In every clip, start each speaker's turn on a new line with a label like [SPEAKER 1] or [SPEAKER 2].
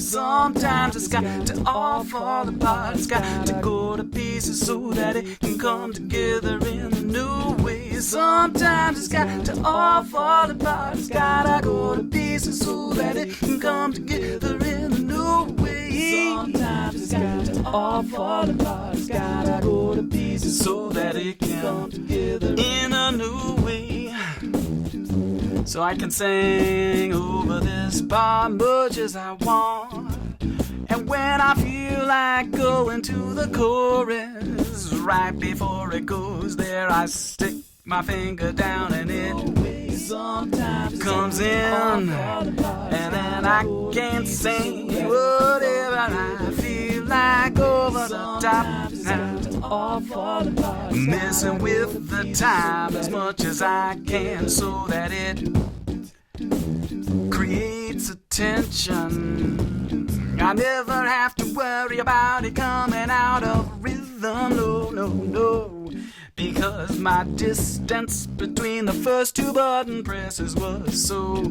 [SPEAKER 1] Sometimes it's got to all fall apart. It's got to go to pieces so that it can come together in a new way. Sometimes it's got to all fall apart. It's gotta go to pieces so that it can come together in a new way. Sometimes it's got to all fall apart. It's gotta go to pieces so that it can come together in a new way. So I can sing over this part much as I want. And when I feel like going to the chorus, right before it goes there, I stick my finger down and it sometimes comes in. And then I can't sing whatever I feel like over the top now. Messing with the time as much as I can so that it creates a tension. I never have to worry about it coming out of rhythm, no, no, no. Because my distance between the first two button presses was so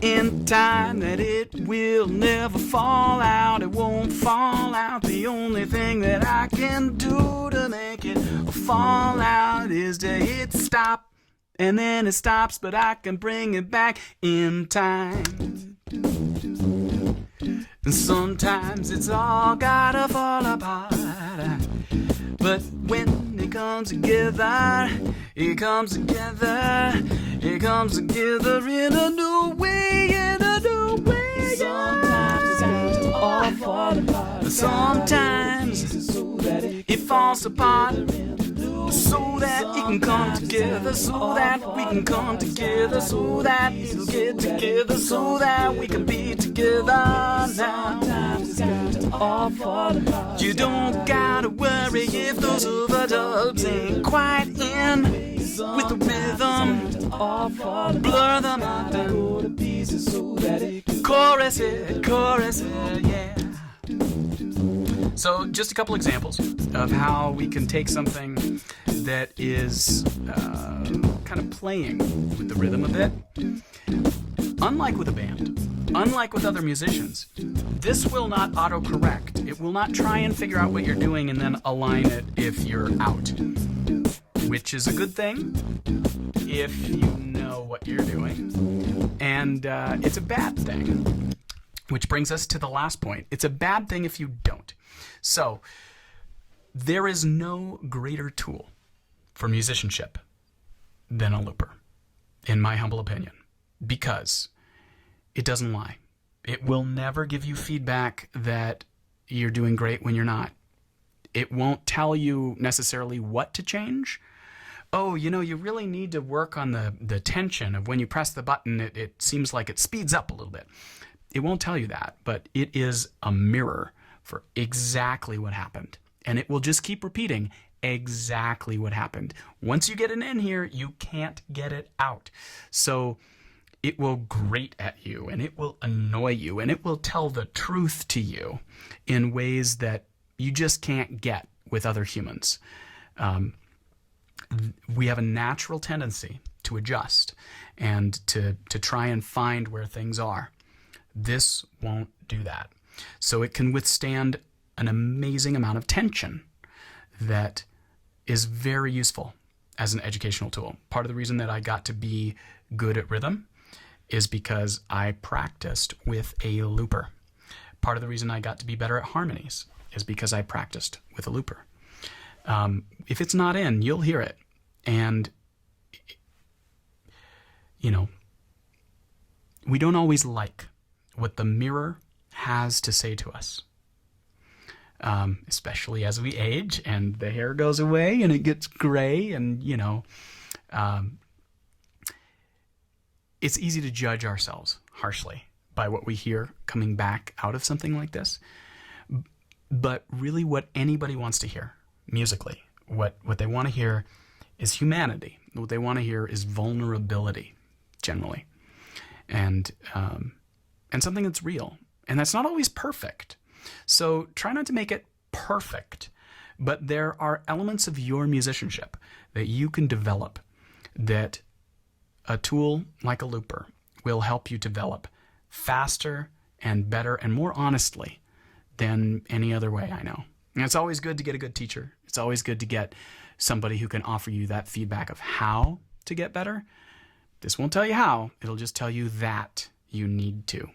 [SPEAKER 1] in time that it will never fall out. It won't fall out. The only thing that I can do to make it fall out is to hit stop, and then it stops, but I can bring it back in time. And sometimes it's all gotta fall apart, but when it comes together, it comes together, it comes together in a new way, in a new way. Sometimes it's got to all fall apart. Sometimes it falls apart so that it can come together, so that we can come together, so that it'll get together, so that we can be together now. You don't gotta worry if those overdubs ain't quite in with the rhythm. Blur them up and chorus it, yeah. So just a couple examples of how we can take something that is kind of playing with the rhythm a bit. Unlike with a band, unlike with other musicians, this will not autocorrect. It will not try and figure out what you're doing and then align it if you're out, which is a good thing if you know what you're doing. And it's a bad thing, which brings us to the last point. It's a bad thing if you don't. So there is no greater tool for musicianship than a looper, in my humble opinion, because it doesn't lie. It will never give you feedback that you're doing great when you're not. It won't tell you necessarily what to change. Oh, you know, you really need to work on the tension of when you press the button, it seems like it speeds up a little bit. It won't tell you that, but it is a mirror for exactly what happened. And it will just keep repeating exactly what happened. Once you get it in here, you can't get it out. So it will grate at you, and it will annoy you, and it will tell the truth to you in ways that you just can't get with other humans. We have a natural tendency to adjust and to try and find where things are. This won't do that. So it can withstand an amazing amount of tension that is very useful as an educational tool. Part of the reason that I got to be good at rhythm is because I practiced with a looper. Part of the reason I got to be better at harmonies is because I practiced with a looper. If it's not in, you'll hear it. And, you know, we don't always like what the mirror has to say to us, especially as we age and the hair goes away and it gets gray and, you know, it's easy to judge ourselves harshly by what we hear coming back out of something like this. But really what anybody wants to hear musically, what they want to hear is humanity. What they want to hear is vulnerability, generally. And something that's real. And that's not always perfect. So try not to make it perfect. But there are elements of your musicianship that you can develop that a tool like a looper will help you develop faster and better and more honestly than any other way I know. And it's always good to get a good teacher. It's always good to get somebody who can offer you that feedback of how to get better. This won't tell you how. It'll just tell you that you need to.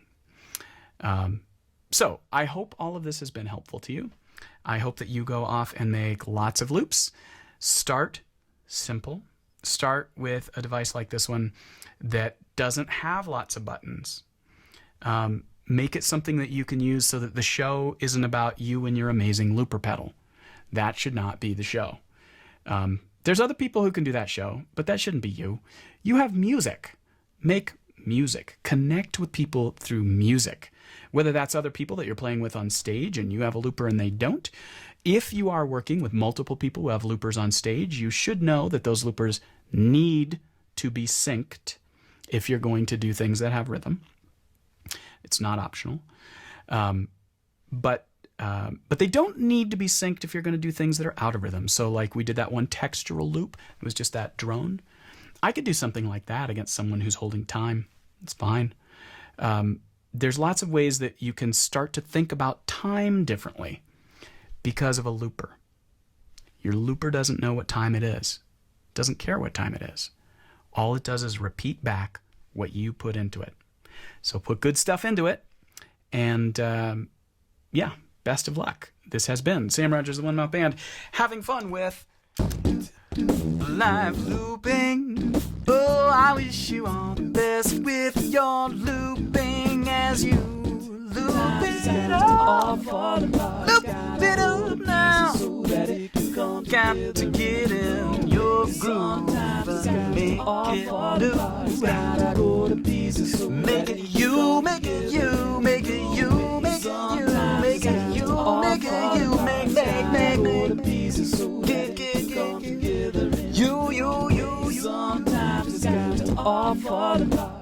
[SPEAKER 1] So I hope all of this has been helpful to you. I hope that you go off and make lots of loops. Start simple. Start with a device like this one that doesn't have lots of buttons. Make it something that you can use so that the show isn't about you and your amazing looper pedal. That should not be the show. There's other people who can do that show, but that shouldn't be you. You have music. Make music. Connect with people through music. Whether that's other people that you're playing with on stage and you have a looper and they don't. If you are working with multiple people who have loopers on stage, you should know that those loopers need to be synced if you're going to do things that have rhythm. It's not optional. But they don't need to be synced if you're going to do things that are out of rhythm. So like we did that one textural loop. It was just that drone. I could do something like that against someone who's holding time. It's fine. There's lots of ways that you can start to think about time differently because of a looper. Your looper doesn't know what time it is. Doesn't care what time it is. All it does is repeat back what you put into it. So put good stuff into it. And yeah, best of luck. This has been Sam Rogers, the One Mouth Band, having fun with live looping. Oh, I wish you all the best with your looping as you loop it up. Loop it up now. Got to get in your groove. Make it loop. Make it you, make it you, make it you, make it you, make it you, make it you, make you. Sometimes it's got to all fall apart.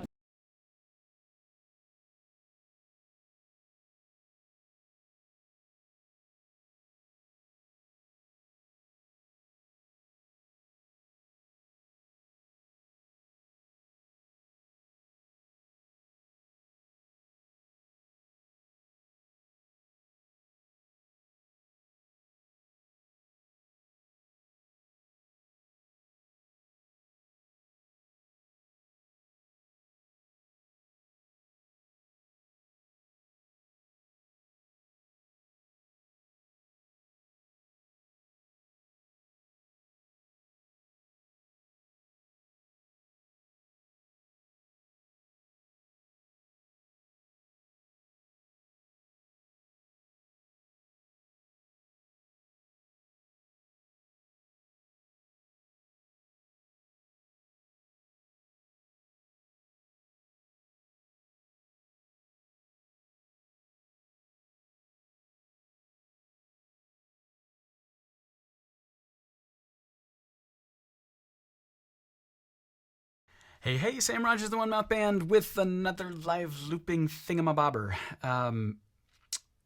[SPEAKER 1] Hey, Sam Rogers, the One Mouth Band, with another live looping thingamabobber.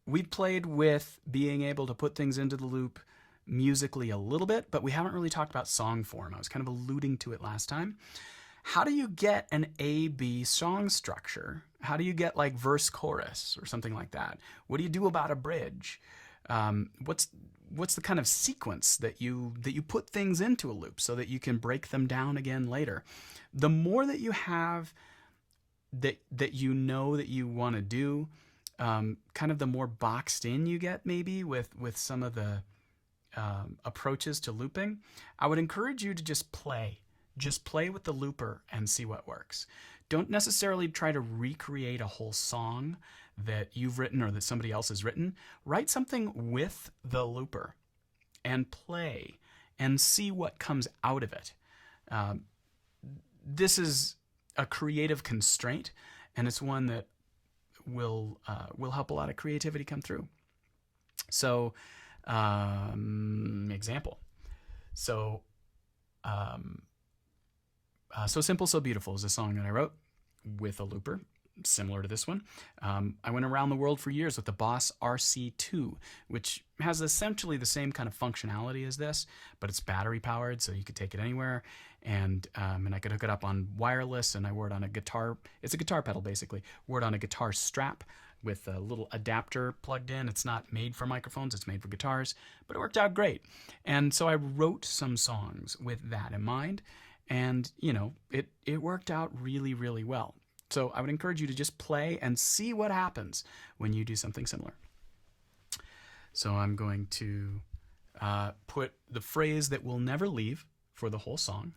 [SPEAKER 1] We played with being able to put things into the loop musically a little bit, but we haven't really talked about song form. I was kind of alluding to it last time. How do you get an A-B song structure? How do you get like verse chorus or something like that? What do you do about a bridge? What's the kind of sequence that you put things into a loop so that you can break them down again later? The more that you have that you know that you want to do, kind of the more boxed in you get maybe with some of the approaches to looping. I would encourage you to just play. Just play with the looper and see what works. Don't necessarily try to recreate a whole song that you've written or that somebody else has written. Write something with the looper and play and see what comes out of it. This is a creative constraint, and it's one that will help a lot of creativity come through. So, example. So Simple, So Beautiful is a song that I wrote with a looper, similar to this one. I went around the world for years with the Boss RC2, which has essentially the same kind of functionality as this, but it's battery powered, so you could take it anywhere. And I could hook it up on wireless, and I wore it on a guitar. It's a guitar pedal, basically. Wore it on a guitar strap, with a little adapter plugged in. It's not made for microphones, it's made for guitars, but it worked out great. And so I wrote some songs with that in mind, and it worked out really, really well. So I would encourage you to just play and see what happens when you do something similar. So I'm going to put the phrase that will never leave for the whole song.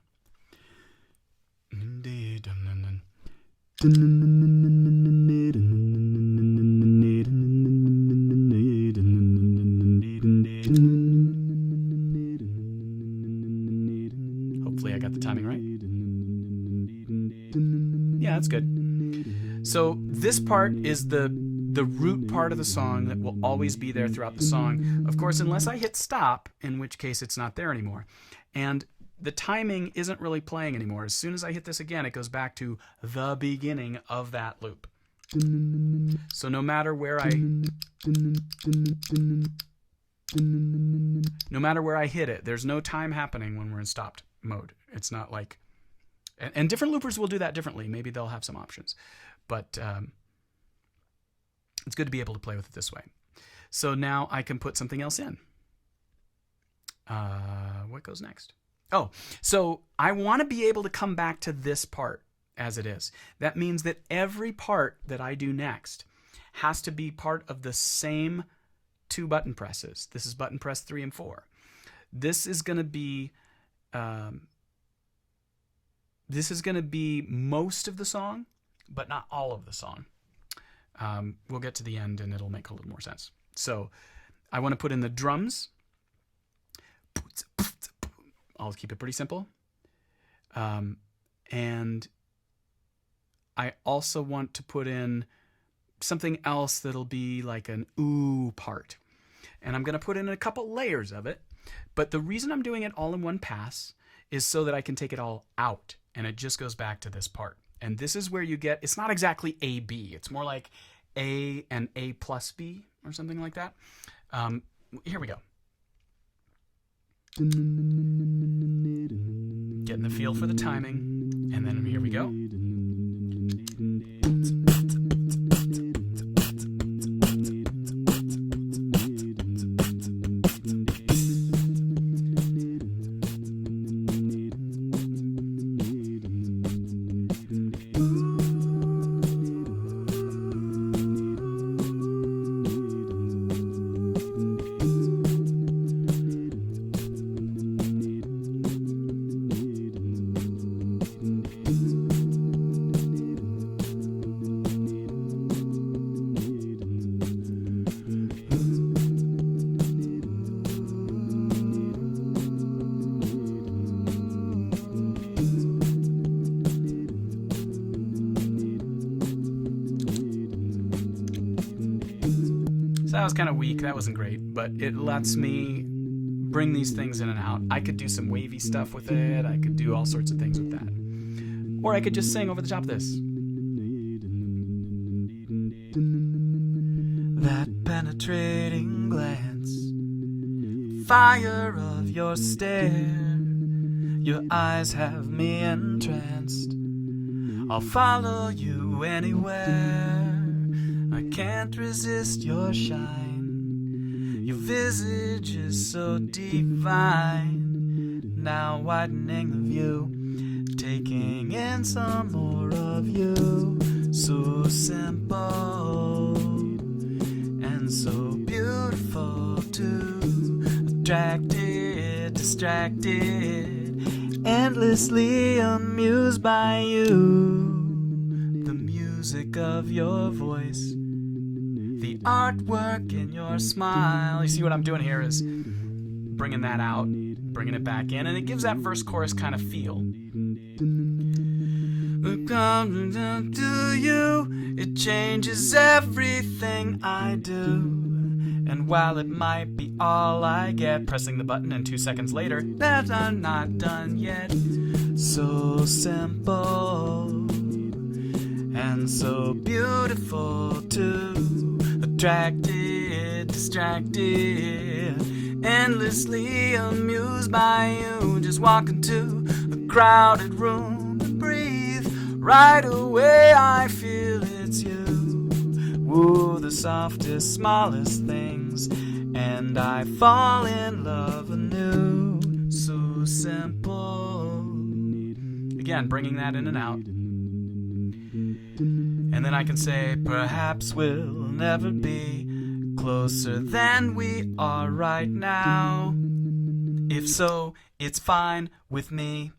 [SPEAKER 1] Hopefully I got the timing right. Yeah, that's good. So this part is the root part of the song that will always be there throughout the song. Of course, unless I hit stop, in which case it's not there anymore. And the timing isn't really playing anymore. As soon as I hit this again, it goes back to the beginning of that loop. So no matter where I hit it, there's no time happening when we're in stopped mode. It's not like, and different loopers will do that differently. Maybe they'll have some options, but it's good to be able to play with it this way. So now I can put something else in. What goes next? Oh, so I want to be able to come back to this part as it is. That means that every part that I do next has to be part of the same 2 button presses. This is button press 3 and 4. This is going to be most of the song, but not all of the song. We'll get to the end and it'll make a little more sense. So I want to put in the drums. I'll keep it pretty simple. And I also want to put in something else that'll be like an ooh part. And I'm going to put in a couple layers of it. But the reason I'm doing it all in one pass is so that I can take it all out. And it just goes back to this part. And this is where you get, it's not exactly A, B. It's more like A and A plus B or something like that. Here we go. Getting the feel for the timing, and then here we go. That was kind of weak. That wasn't great, but it lets me bring these things in and out. I could do some wavy stuff with it. I could do all sorts of things with that. Or I could just sing over the top of this. That penetrating glance, fire of your stare, your eyes have me entranced. I'll follow you anywhere. I can't resist your shine. Your visage is so divine. Now widening the view, taking in some more of you. So simple and so beautiful too. Attracted, distracted, endlessly amused by you. The music of your voice, the artwork in your smile. You see what I'm doing here is bringing that out, bringing it back in, and it gives that verse chorus kind of feel. Coming down to you, it changes everything I do. And while it might be all I get, pressing the button and 2 seconds later, that I'm not done yet. So simple and so beautiful too. Attracted, distracted, endlessly amused by you. Just walk into a crowded room and breathe. Right away I feel it's you. Ooh, the softest, smallest things, and I fall in love anew. So simple. Again, bringing that in and out. And then I can say, perhaps we'll never be closer than we are right now. If so, it's fine with me.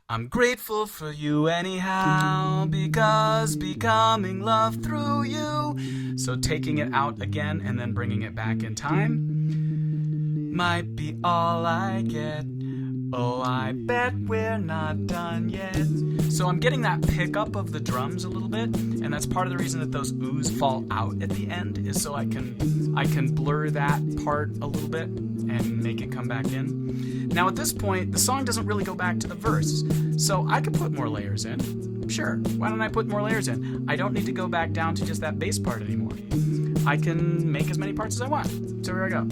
[SPEAKER 1] I'm grateful for you anyhow, because becoming love through you. So taking it out again and then bringing it back in time might be all I get. Oh, I bet we're not done yet. So I'm getting that pickup of the drums a little bit, and that's part of the reason that those oohs fall out at the end, is so I can blur that part a little bit and make it come back in. Now at this point, the song doesn't really go back to the verse, so I could put more layers in. Sure, why don't I put more layers in? I don't need to go back down to just that bass part anymore. I can make as many parts as I want. So here I go.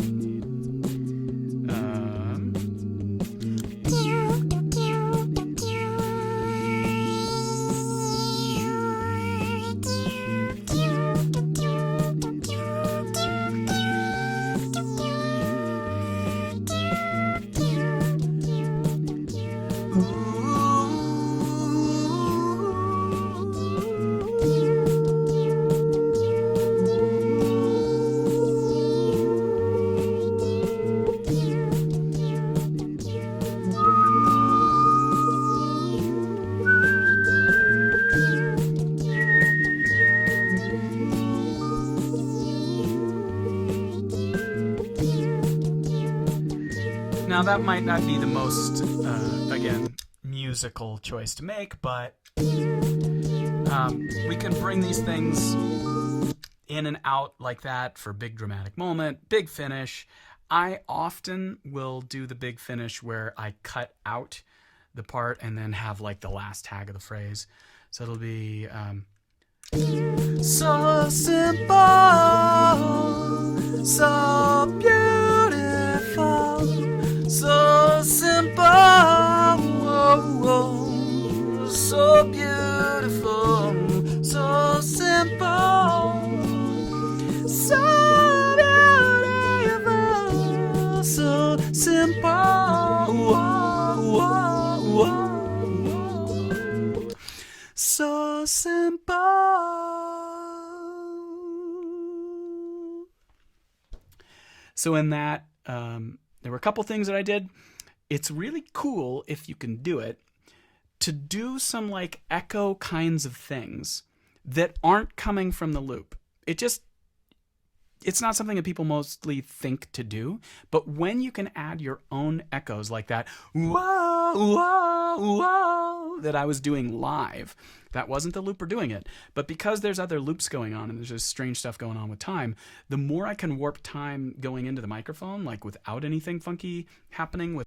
[SPEAKER 1] Now that might not be the most, again, musical choice to make, but we can bring these things in and out like that for big dramatic moment, big finish. I often will do the big finish where I cut out the part and then have like the last tag of the phrase. So it'll be so simple, so beautiful, so simple, oh, so beautiful, so simple, so beautiful, so simple, so simple. So in that, there were a couple things that I did. It's really cool if you can do it, to do some like echo kinds of things that aren't coming from the loop. It's not something that people mostly think to do, but when you can add your own echoes like that, whoa, whoa, whoa, that I was doing live, that wasn't the looper doing it, but because there's other loops going on and there's just strange stuff going on with time, the more I can warp time going into the microphone, like without anything funky happening with